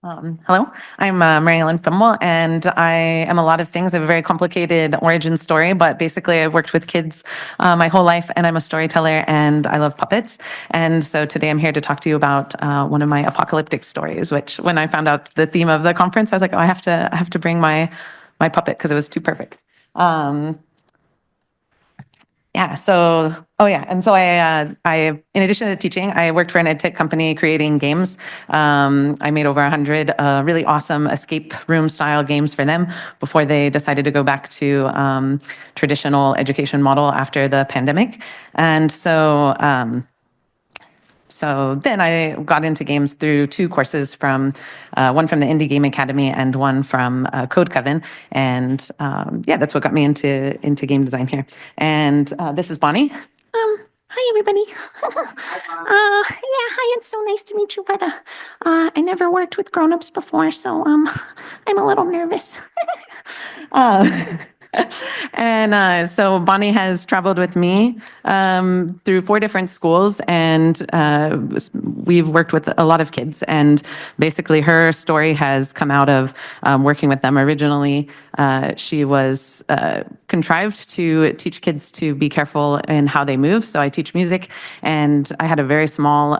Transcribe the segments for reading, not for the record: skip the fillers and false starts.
Hello, I'm Eleanora Fimbel, and I am a lot of things. I have a very complicated origin story, but basically, I've worked with kids my whole life, and I'm a storyteller, and I love puppets. And so today, I'm here to talk to you about one of my apocalyptic stories. Which, when I found out the theme of the conference, I was like, oh, I have to bring my puppet because it was too perfect. Yeah. So, oh yeah. And so in addition to teaching, I worked for an ed tech company creating games. I made over 100 really awesome escape room style games for them before they decided to go back to traditional education model after the pandemic. And so then I got into games through two courses from one from the Indie Game Academy and one from Code Coven. And yeah, that's what got me into game design here. And this is Bonnie. Hi, everybody. Yeah, hi, it's so nice to meet you, but I never worked with grown-ups before, so I'm a little nervous. Uh, and so Bonnie has traveled with me through 4 different schools, and we've worked with a lot of kids. And basically, her story has come out of working with them. Originally, she was contrived to teach kids to be careful in how they move. So I teach music, and I had a very small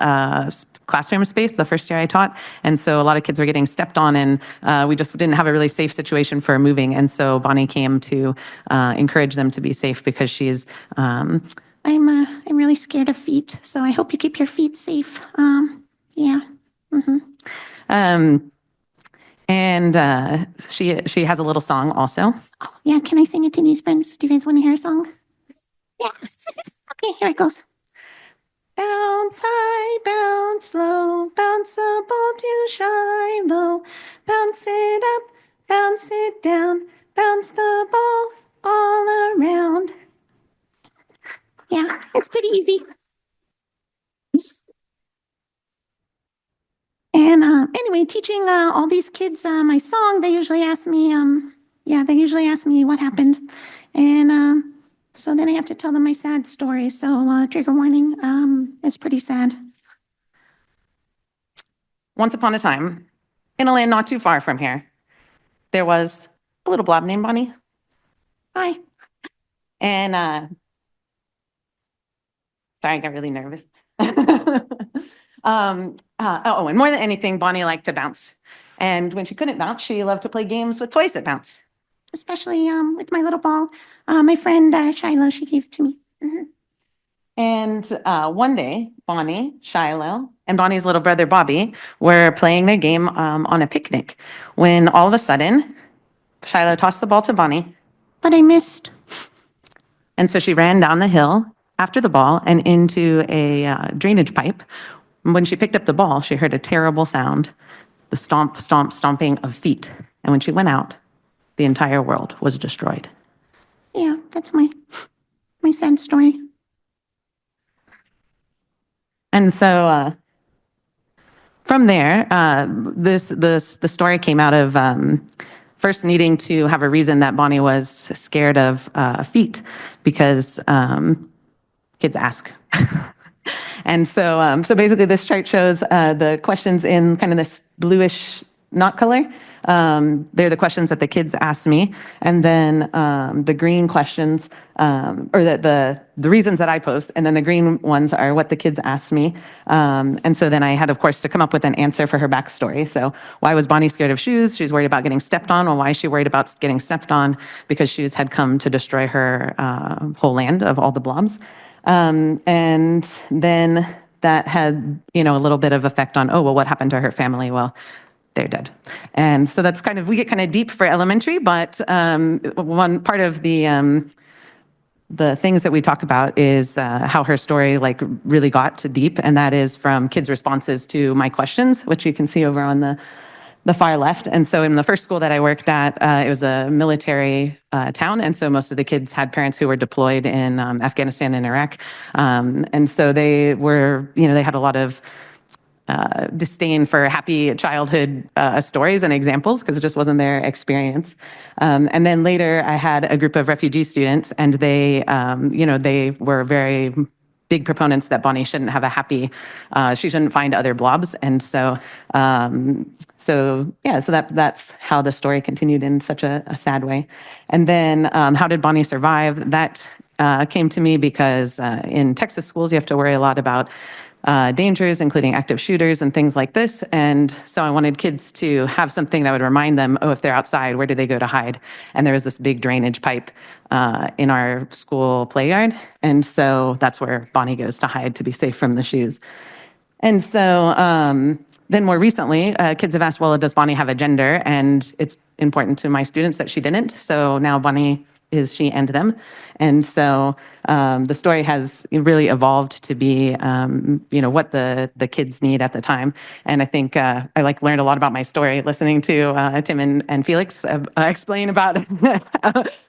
classroom space the first year I taught. And so a lot of kids were getting stepped on, and we just didn't have a really safe situation for moving. And so Bonnie came to encourage them to be safe because she's. I'm really scared of feet, so I hope you keep your feet safe. Yeah. Mm-hmm. And she has a little song also. Oh, yeah. Can I sing it to these friends? Do you guys want to hear a song? Yeah. Okay, here it goes. Bounce high, bounce low, bounce the ball to shine low. Bounce it up, bounce it down, bounce the ball all around. Yeah, it's pretty easy. And anyway, teaching all these kids my song, they usually ask me, what happened. And so then I have to tell them my sad story. So trigger warning, it's pretty sad. Once upon a time, in a land not too far from here, there was a little blob named Bonnie. Hi. And sorry, I got really nervous. And more than anything, Bonnie liked to bounce. And when she couldn't bounce, she loved to play games with toys that bounce. Especially with my little ball. My friend Shiloh, she gave it to me. Mm-hmm. And one day, Bonnie, Shiloh, and Bonnie's little brother Bobby were playing their game on a picnic when all of a sudden, Shiloh tossed the ball to Bonnie. But I missed. And so she ran down the hill after the ball and into a drainage pipe. When she picked up the ball, she heard a terrible sound, the stomp, stomp, stomping of feet. And when she went out, the entire world was destroyed. Yeah, that's my sad story. And so from there, the story came out of first needing to have a reason that Bonnie was scared of feet because kids ask. And so basically this chart shows the questions in kind of this bluish knot color. They're the questions that the kids asked me. And then the green questions, or the reasons that I post. And then the green ones are what the kids asked me. And so then I had, of course, to come up with an answer for her backstory. So why was Bonnie scared of shoes? She's worried about getting stepped on. Well, why is she worried about getting stepped on? Because shoes had come to destroy her whole land of all the blobs. And then that had, a little bit of effect on, oh, well, what happened to her family? Well, they're dead. And so that's we get kind of deep for elementary, but one part of the things that we talk about is how her story really got to deep, and that is from kids' responses to my questions, which you can see over on the far left. And so in the first school that I worked at, it was a military town. And so most of the kids had parents who were deployed in Afghanistan and Iraq. And so they were, they had a lot of disdain for happy childhood stories and examples because it just wasn't their experience. And then later I had a group of refugee students, and they, they were very big proponents that Bonnie shouldn't have a happy, she shouldn't find other blobs. And so, that's how the story continued in such a sad way. And then how did Bonnie survive? That came to me because in Texas schools, you have to worry a lot about dangers, including active shooters and things like this. And so I wanted kids to have something that would remind them, oh, if they're outside, where do they go to hide? And there was this big drainage pipe in our school play yard. And so that's where Bonnie goes to hide to be safe from the shoes. And so then more recently, kids have asked, well, does Bonnie have a gender? And it's important to my students that she didn't. So now Bonnie is she and them. And so the story has really evolved to be, what the kids need at the time. And I think I learned a lot about my story listening to Tim and Felix explain about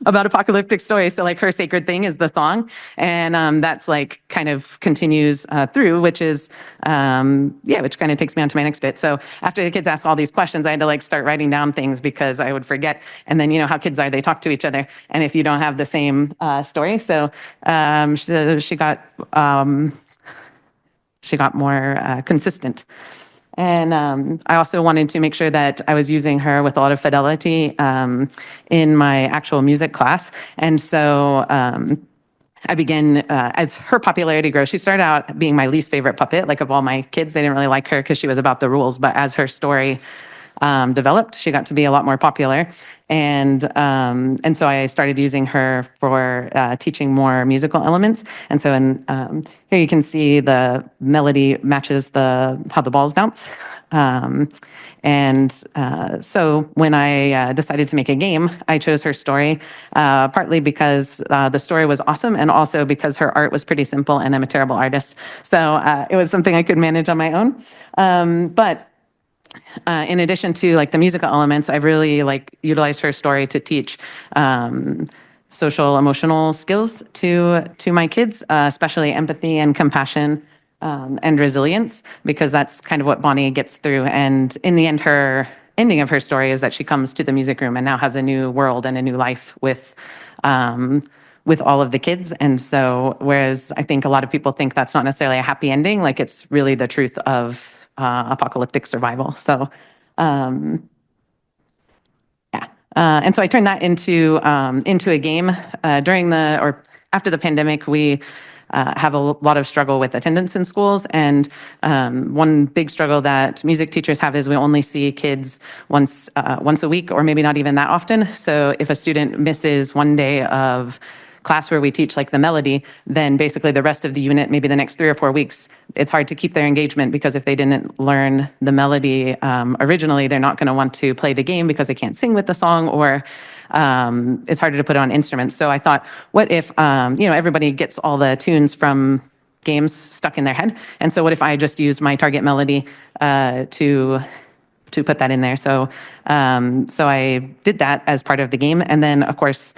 about apocalyptic stories. So her sacred thing is the thong, and that's kind of continues through, which is which kind of takes me on to my next bit. So after the kids asked all these questions, I had to start writing down things because I would forget. And then how kids are, they talk to each other, and if you don't have the same story, so she got more consistent. And I also wanted to make sure that I was using her with a lot of fidelity in my actual music class. And so I began, as her popularity grows, she started out being my least favorite puppet. Of all my kids, they didn't really like her because she was about the rules. But as her story developed, she got to be a lot more popular. And so I started using her for teaching more musical elements. And so here you can see the melody matches how the balls bounce. So when I decided to make a game, I chose her story, partly because the story was awesome and also because her art was pretty simple and I'm a terrible artist. So it was something I could manage on my own. But in addition to the musical elements, I've really utilized her story to teach social emotional skills to my kids, especially empathy and compassion and resilience, because that's kind of what Bonnie gets through. And in the end, her ending of her story is that she comes to the music room and now has a new world and a new life with all of the kids. And so, whereas I think a lot of people think that's not necessarily a happy ending, it's really the truth of apocalyptic survival. So, and so I turned that into a game after the pandemic. We have a lot of struggle with attendance in schools, and one big struggle that music teachers have is we only see kids once a week, or maybe not even that often. So if a student misses one day of class where we teach the melody, then basically the rest of the unit, maybe the next 3 or 4 weeks, it's hard to keep their engagement, because if they didn't learn the melody originally, they're not going to want to play the game because they can't sing with the song, or it's harder to put on instruments. So I thought, what if everybody gets all the tunes from games stuck in their head? And so what if I just used my target melody to put that in there? So I did that as part of the game. And then, of course,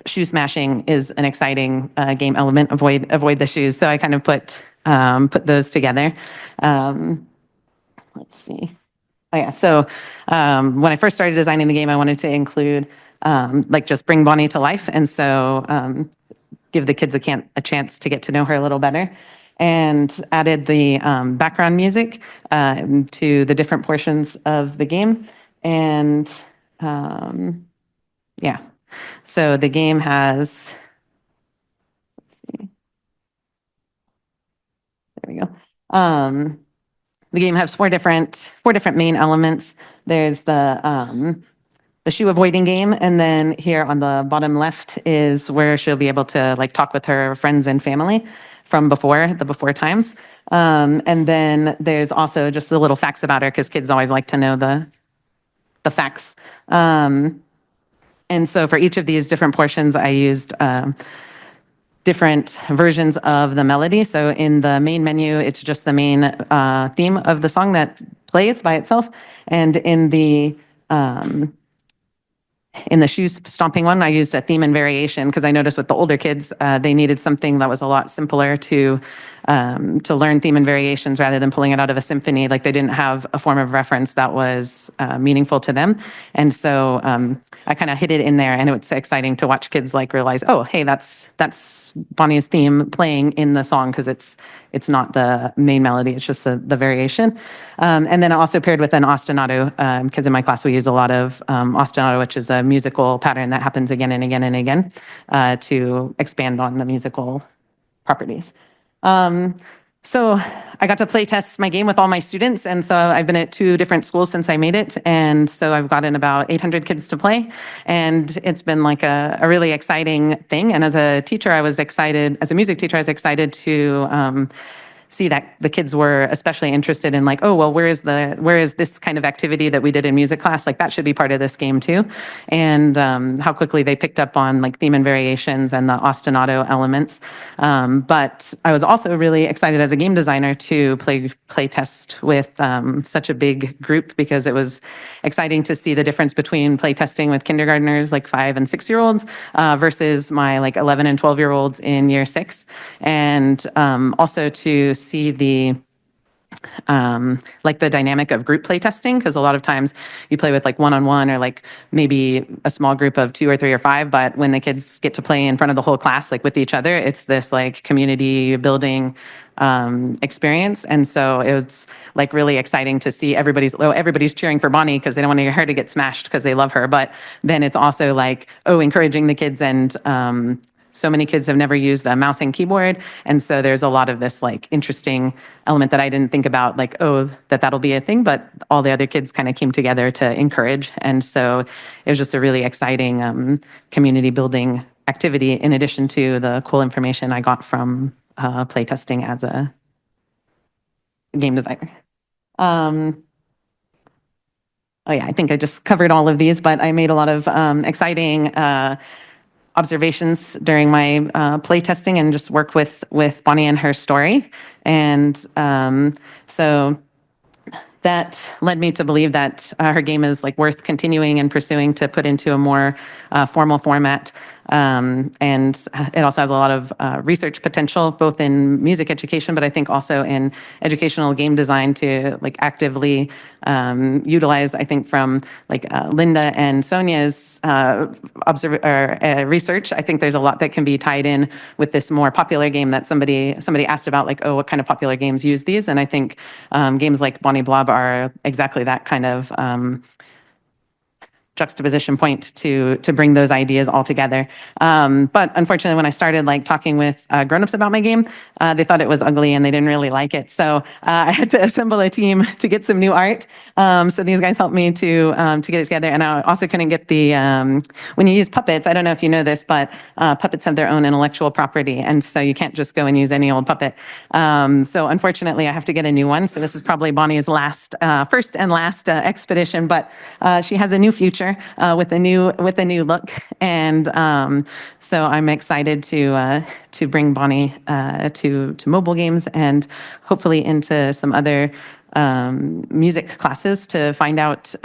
shoe smashing is an exciting game element. Avoid the shoes. So I kind of put those together. Let's see. Oh yeah. So when I first started designing the game, I wanted to include just bring Bonnie to life, and so give the kids a chance to get to know her a little better, and added the background music to the different portions of the game, and yeah. So the game has, let's see, there we go. The game has four different main elements. There's the shoe avoiding game, and then here on the bottom left is where she'll be able to talk with her friends and family from the before times. And then there's also just the little facts about her, because kids always like to know the facts. And so for each of these different portions, I used different versions of the melody. So in the main menu, it's just the main theme of the song that plays by itself. And in the in the shoes stomping one, I used a theme and variation because I noticed with the older kids, they needed something that was a lot simpler to learn theme and variations rather than pulling it out of a symphony. Like they didn't have a form of reference that was meaningful to them. And so I kind of hid it in there, and it's exciting to watch kids like realize, oh, hey, that's Bonnie's theme playing in the song because it's not the main melody, it's just the variation. And then I also paired with an ostinato because in my class we use a lot of ostinato, which is a musical pattern that happens again and again and again to expand on the musical properties. So I got to play test my game with all my students. And so I've been at 2 different schools since I made it. And so I've gotten about 800 kids to play. And it's been like a really exciting thing. And as a teacher, I was excited, as a music teacher, I was excited to see that the kids were especially interested in like, oh, well, where is this kind of activity that we did in music class? Like that should be part of this game too. And how quickly they picked up on like theme and variations and the ostinato elements. But I was also really excited as a game designer to play test with such a big group because it was exciting to see the difference between play testing with kindergartners, like 5 and 6-year-olds versus my like 11 and 12-year-olds in year 6. And also to see the like the dynamic of group play testing, because a lot of times you play with like one-on-one or like maybe a small group of 2 or 3 or 5, but when the kids get to play in front of the whole class, like with each other, it's this like community building experience. And so it was like really exciting to see everybody's cheering for Bonnie because they don't want her to get smashed because they love her. But then it's also like, oh, encouraging the kids and so many kids have never used a mouse and keyboard. And so there's a lot of this like interesting element that I didn't think about, like, oh, that'll be a thing, but all the other kids kind of came together to encourage. And so it was just a really exciting community building activity in addition to the cool information I got from playtesting as a game designer. Oh yeah, I think I just covered all of these, but I made a lot of exciting observations during my playtesting and just work with Bonnie and her story. And so that led me to believe that her game is like worth continuing and pursuing to put into a more formal format. And it also has a lot of research potential, both in music education, but I think also in educational game design to like actively utilize, I think from like Linda and Sonia's research, I think there's a lot that can be tied in with this more popular game that somebody asked about, like, oh, what kind of popular games use these? And I think games like Bonnie Blob are exactly that kind of juxtaposition point to bring those ideas all together. But unfortunately, when I started like talking with grown-ups about my game, they thought it was ugly and they didn't really like it. So I had to assemble a team to get some new art. So these guys helped me to get it together. And I also couldn't get the when you use puppets. I don't know if you know this, but puppets have their own intellectual property, and so you can't just go and use any old puppet. So unfortunately, I have to get a new one. So this is probably Bonnie's first and last expedition, but she has a new future with a new look, and so I'm excited to bring Bonnie to mobile games and hopefully into some other music classes to find out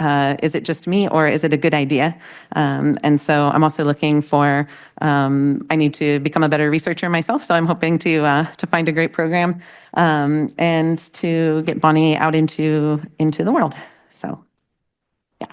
is it just me or is it a good idea? And so I'm also looking for I need to become a better researcher myself. So I'm hoping to find a great program and to get Bonnie out into the world. So yeah.